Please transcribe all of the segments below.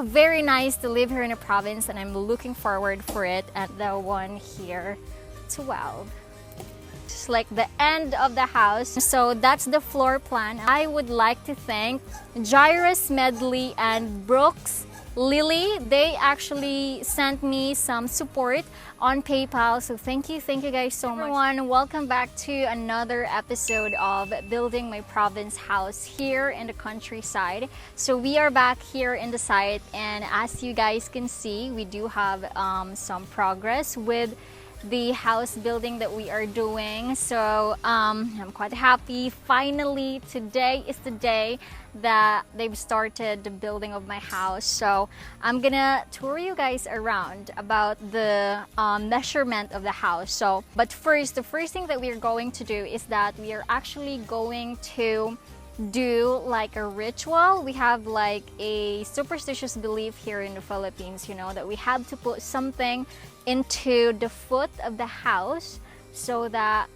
very nice to live here in the province, and I'm looking forward for it at the one here 12. Just like the end of the house. So that's the floor plan. I would like to thank Jairus Medley and Brooks Lily. They actually sent me some support on PayPal, so thank you guys so much. Everyone, welcome back to another episode of Building My Province House here in the countryside. So we are back here in the site, and as you guys can see, we do have some progress with the house building that we are doing. So I'm quite happy. Finally, today is the day that they've started the building of my house. So I'm gonna tour you guys around about the measurement of the house. So but first, the first thing that we are going to do is that we are actually going to do like a ritual. We have like a superstitious belief here in the Philippines, you know, that we have to put something into the foot of the house so that,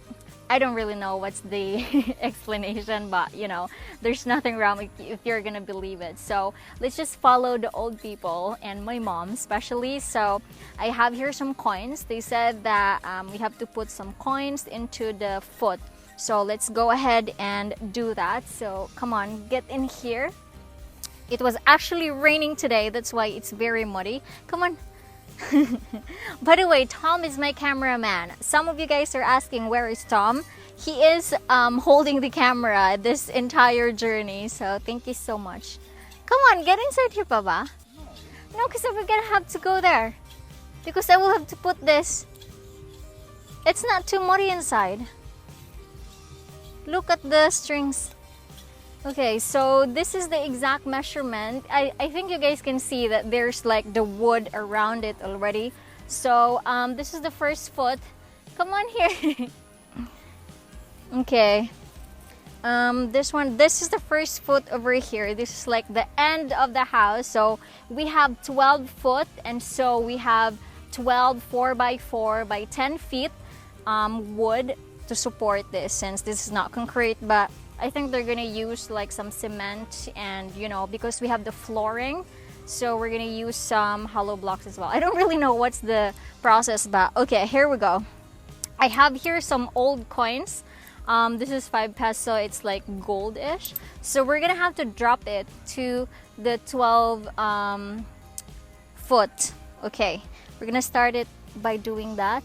I don't really know what's the explanation, but you know, there's nothing wrong if you're gonna believe it. So let's just follow the old people and my mom especially. So I have here some coins. They said that we have to put some coins into the foot. So let's go ahead and do that. So come on, get in here. It was actually raining today, that's why it's very muddy. Come on. By the way, Tom is my cameraman. Some of you guys are asking where is Tom. He is holding the camera this entire journey, so thank you so much. Come on, get inside here, Papa. No, because we're gonna have to go there, because I will have to put this. It's not too muddy inside. Look at the strings. Okay, so this is the exact measurement. I think you guys can see that there's like the wood around it already. So this is the first foot. Come on here. Okay. This is the first foot over here. This is like the end of the house. So we have 12 foot, and so we have 12 4x4 by 10 feet wood to support this, since this is not concrete, but I think they're gonna use like some cement, and you know, because we have the flooring, so we're gonna use some hollow blocks as well. I don't really know what's the process, but okay, here we go. I have here some old coins. This is 5 peso. It's like goldish, so we're gonna have to drop it to the 12 foot. Okay, we're gonna start it by doing that.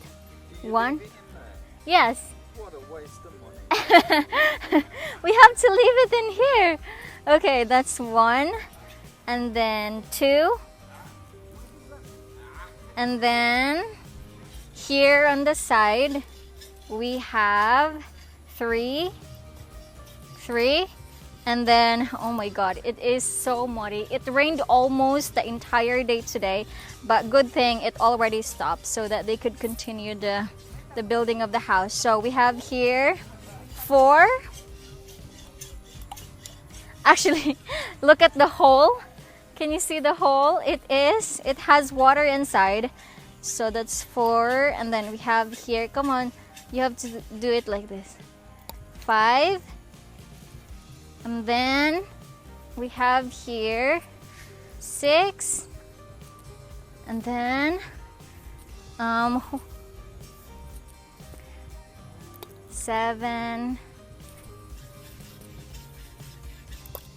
One. Yes. What a waste of money. We have to leave it in here. Okay, that's 1, and then 2, and then here on the side we have 3, and then, oh my god, it is so muddy. It rained almost the entire day today, but good thing it already stopped so that they could continue the building of the house. So we have here 4. Actually, look at the hole. Can you see the hole? It has water inside. So that's 4, and then we have here, come on, you have to do it like this. 5, and then we have here 6, and then 7,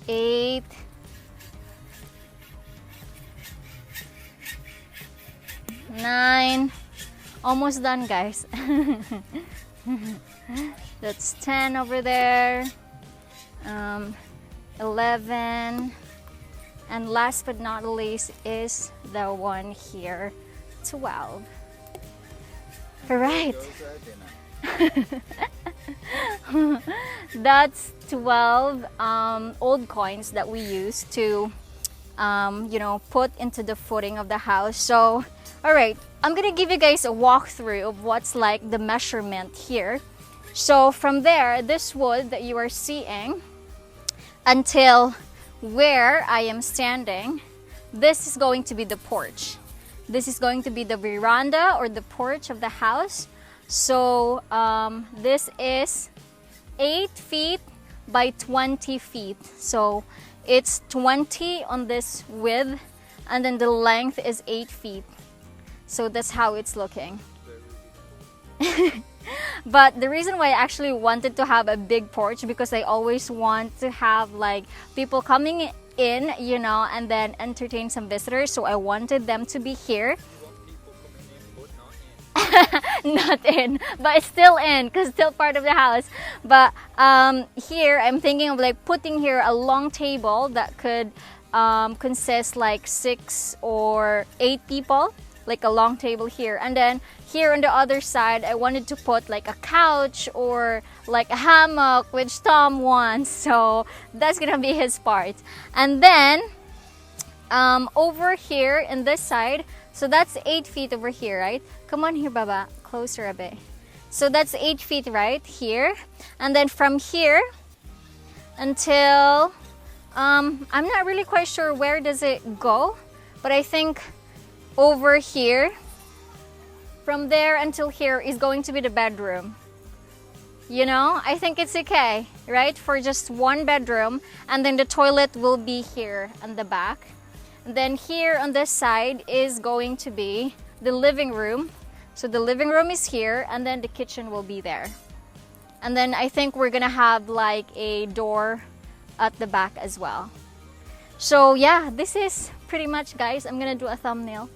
8, 9. Almost done, guys. That's 10 over there. 11, and last but not least is the one here, 12. All right. That's 12 old coins that we use to you know, put into the footing of the house. So all right, I'm gonna give you guys a walkthrough of what's like the measurement here. So from there, this wood that you are seeing until where I am standing, this is going to be the porch. This is going to be the veranda or the porch of the house. So this is 8 feet by 20 feet. So it's 20 on this width and then the length is 8 feet. So that's how it's looking. But the reason why I actually wanted to have a big porch, because I always want to have like people coming in, you know, and then entertain some visitors. So I wanted them to be here. Not in, but it's still in because still part of the house. But here I'm thinking of like putting here a long table that could consist like 6 or 8 people, like a long table here. And then here on the other side I wanted to put like a couch or like a hammock, which Tom wants, so that's gonna be his part. And then over here in this side, so that's 8 feet over here, right? Come on here, Baba, closer a bit. So that's 8 feet right here. And then from here until I'm not really quite sure where does it go, but I think over here, from there until here is going to be the bedroom. You know, I think it's okay, right? For just one bedroom, and then the toilet will be here on the back. And then here on this side is going to be the living room. So the living room is here, and then the kitchen will be there. And then I think we're gonna have like a door at the back as well. So yeah, this is pretty much, guys. I'm gonna do a thumbnail.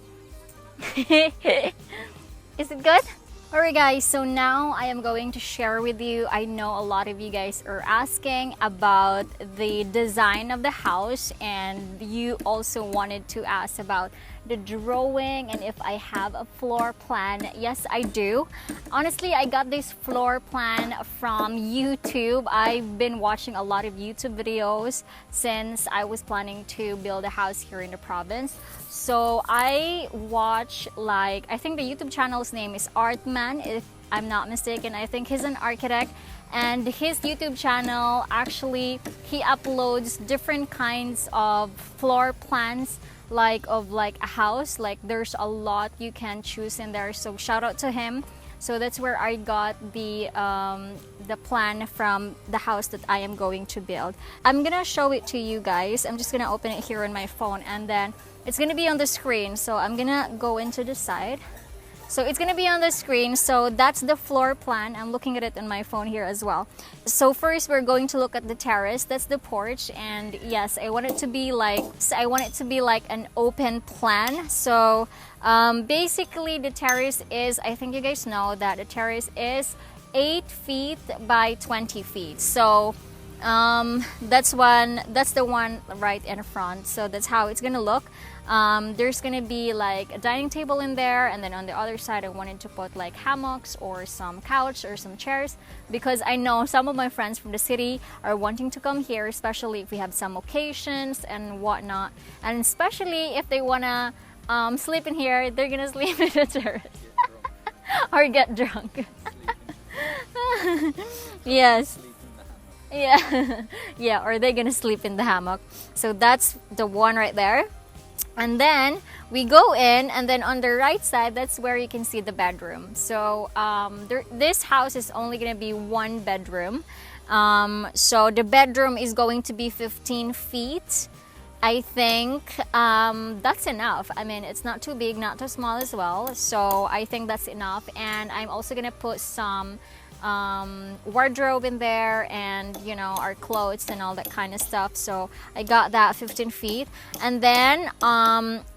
Is it good? Alright guys, so now I am going to share with you, I know a lot of you guys are asking about the design of the house, and you also wanted to ask about the drawing and if I have a floor plan. Yes, I do. Honestly, I got this floor plan from YouTube. I've been watching a lot of YouTube videos since I was planning to build a house here in the province. So I watch, like, I think the YouTube channel's name is Artman, if I'm not mistaken. I think he's an architect, and his YouTube channel, actually he uploads different kinds of floor plans, like of like a house. Like there's a lot you can choose in there, so shout out to him. So that's where I got the plan from the house that I am going to build. I'm gonna show it to you guys. I'm just gonna open it here on my phone, and then it's gonna be on the screen. So I'm gonna go into the side. So it's gonna be on the screen. So that's the floor plan. I'm looking at it on my phone here as well. So first we're going to look at the terrace. That's the porch, and yes, I want it to be like an open plan. So basically the terrace is, I think you guys know that the terrace is 8 feet by 20 feet. So that's the one right in front. So that's how it's gonna look. There's gonna be like a dining table in there, and then on the other side I wanted to put like hammocks or some couch or some chairs, because I know some of my friends from the city are wanting to come here, especially if we have some occasions and whatnot, and especially if they wanna sleep in here, they're gonna sleep in the terrace or get drunk. Yes. Yeah. Yeah, or they're gonna sleep in the hammock. So that's the one right there. And then we go in, and then on the right side, that's where you can see the bedroom. So this house is only gonna be one bedroom. So the bedroom is going to be 15 feet. I think that's enough. I mean, it's not too big, not too small as well. So I think that's enough. And I'm also gonna put some wardrobe in there, and you know, our clothes and all that kind of stuff. So I got that 15 feet. And then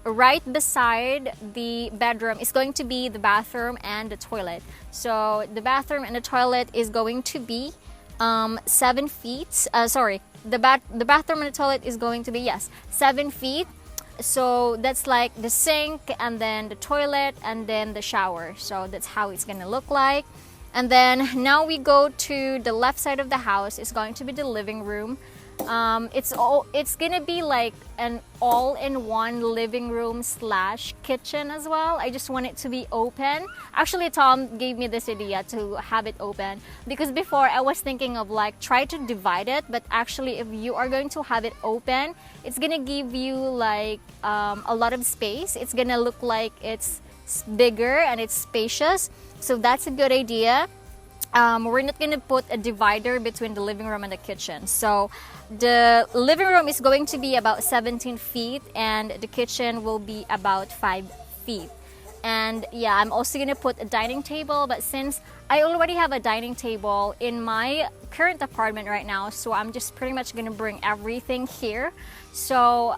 right beside the bedroom is going to be the bathroom and the toilet. So the bathroom and the toilet is going to be 7 feet. Sorry, the bathroom and the toilet is going to be, yes, 7 feet. So that's like the sink, and then the toilet, and then the shower. So that's how it's gonna look like. And then now we go to the left side of the house. It's going to be the living room. It's gonna be like an all-in-one living room slash kitchen as well. I just want it to be open. Actually, Tom gave me this idea to have it open, because before I was thinking of like try to divide it, but actually if you are going to have it open, it's gonna give you like a lot of space. It's gonna look like it's bigger and it's spacious. So that's a good idea. we're not gonna put a divider between the living room and the kitchen. So the living room is going to be about 17 feet and the kitchen will be about 5 feet. And yeah, I'm also gonna put a dining table, but since I already have a dining table in my current apartment right now, so I'm just pretty much gonna bring everything here. So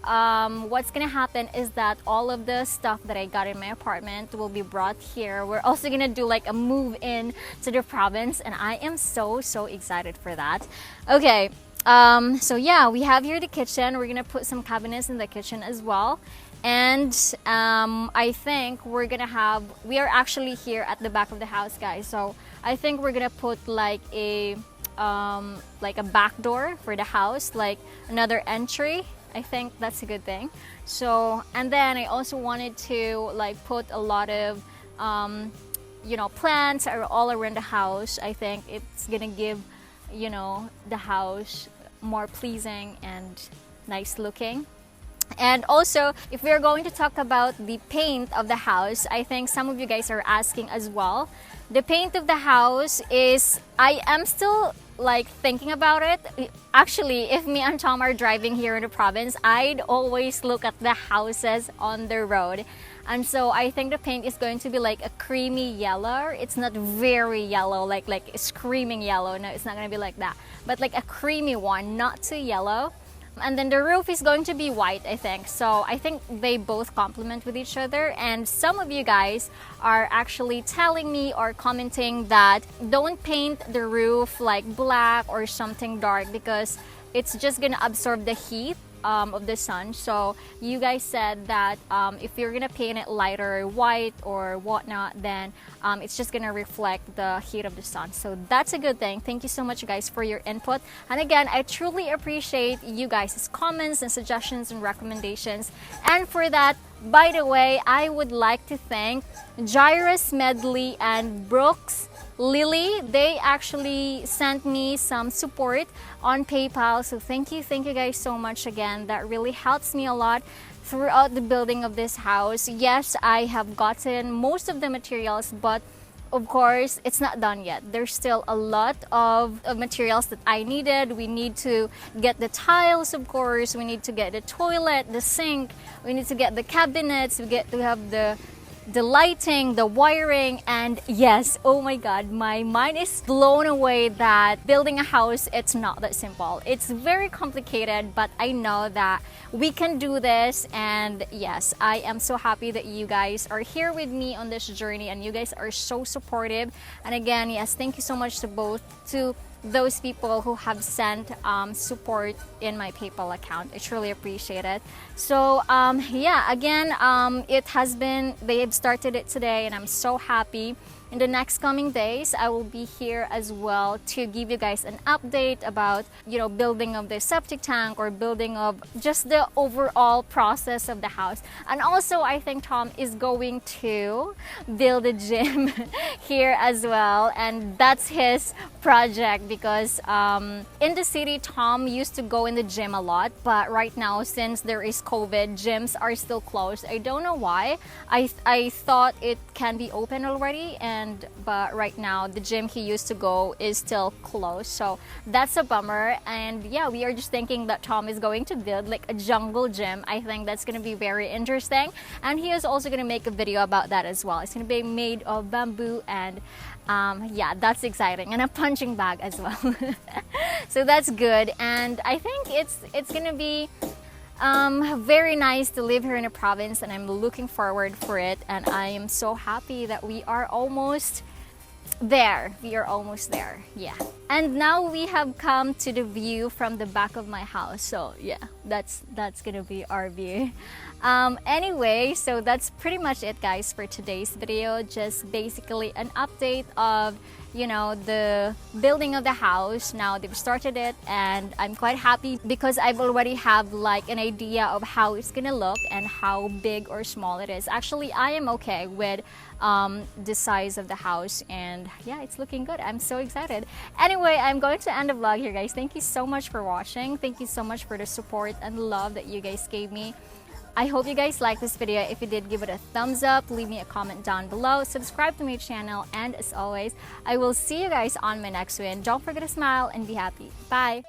what's gonna happen is that all of the stuff that I got in my apartment will be brought here. We're also gonna do like a move in to the province, and I am so excited for that. Okay, so yeah, we have here the kitchen. We're gonna put some cabinets in the kitchen as well. And I think we are actually here at the back of the house, guys. So I think we're gonna put like a back door for the house, like another entry. I think that's a good thing. So, and then I also wanted to like put a lot of plants are all around the house. I think it's gonna give the house more pleasing and nice looking. And also, if we're going to talk about the paint of the house, I think some of you guys are asking as well. The paint of the house is, I am still like thinking about it. Actually, if me and Tom are driving here in the province, I'd always look at the houses on the road. And so I think the paint is going to be like a creamy yellow. It's not very yellow, like screaming yellow. No, it's not going to be like that. But like a creamy one, not too yellow. And then the roof is going to be white, I think. So I think they both complement with each other. And some of you guys are actually telling me or commenting that don't paint the roof like black or something dark because it's just gonna absorb the heat of the sun. So you guys said that if you're gonna paint it lighter white or whatnot, then it's just gonna reflect the heat of the sun. So that's a good thing. Thank you so much, guys, for your input. And again, I truly appreciate you guys' comments and suggestions and recommendations. And for that, by the way, I would like to thank Jairus Medley and Brooks Lily. They actually sent me some support on PayPal. So thank you guys so much again. That really helps me a lot throughout the building of this house. Yes, I have gotten most of the materials, but of course, it's not done yet. There's still a lot of materials that I needed. We need to get the tiles, of course. We need to get the toilet, the sink. We need to get the cabinets. We get to have the lighting, the wiring, and yes, oh my god, my mind is blown away that building a house, it's not that simple. It's very complicated, but I know that we can do this. And yes, I am so happy that you guys are here with me on this journey and you guys are so supportive. And again, yes, thank you so much to those people who have sent support in my PayPal account. I truly appreciate it. So yeah, again, they have started it today and I'm so happy. In the next coming days, I will be here as well to give you guys an update about, building of the septic tank or building of just the overall process of the house. And also, I think Tom is going to build a gym here as well. And that's his project because in the city, Tom used to go in the gym a lot. But right now, since there is COVID, gyms are still closed. I don't know why. I thought it can be open already, but right now the gym he used to go is still closed, so that's a bummer. And yeah, we are just thinking that Tom is going to build like a jungle gym. I think that's going to be very interesting, and he is also going to make a video about that as well. It's going to be made of bamboo, and yeah, that's exciting, and a punching bag as well. So that's good, and I think it's going to be very nice to live here in a province, and I'm looking forward for it. And I am so happy that we are almost there. Yeah. And now we have come to the view from the back of my house. So yeah, that's gonna be our view. Anyway, so that's pretty much it, guys, for today's video. Just basically an update of the building of the house. Now they've started it, and I'm quite happy because I've already have like an idea of how it's gonna look and how big or small it is. Actually, I am okay with the size of the house, and yeah, it's looking good. I'm so excited. Anyway, I'm going to end the vlog here, guys. Thank you so much for watching. Thank you so much for the support and love that you guys gave me I hope you guys liked this video. If you did, give it a thumbs up, leave me a comment down below, subscribe to my channel, and as always, I will see you guys on my next one. Don't forget to smile and be happy. Bye!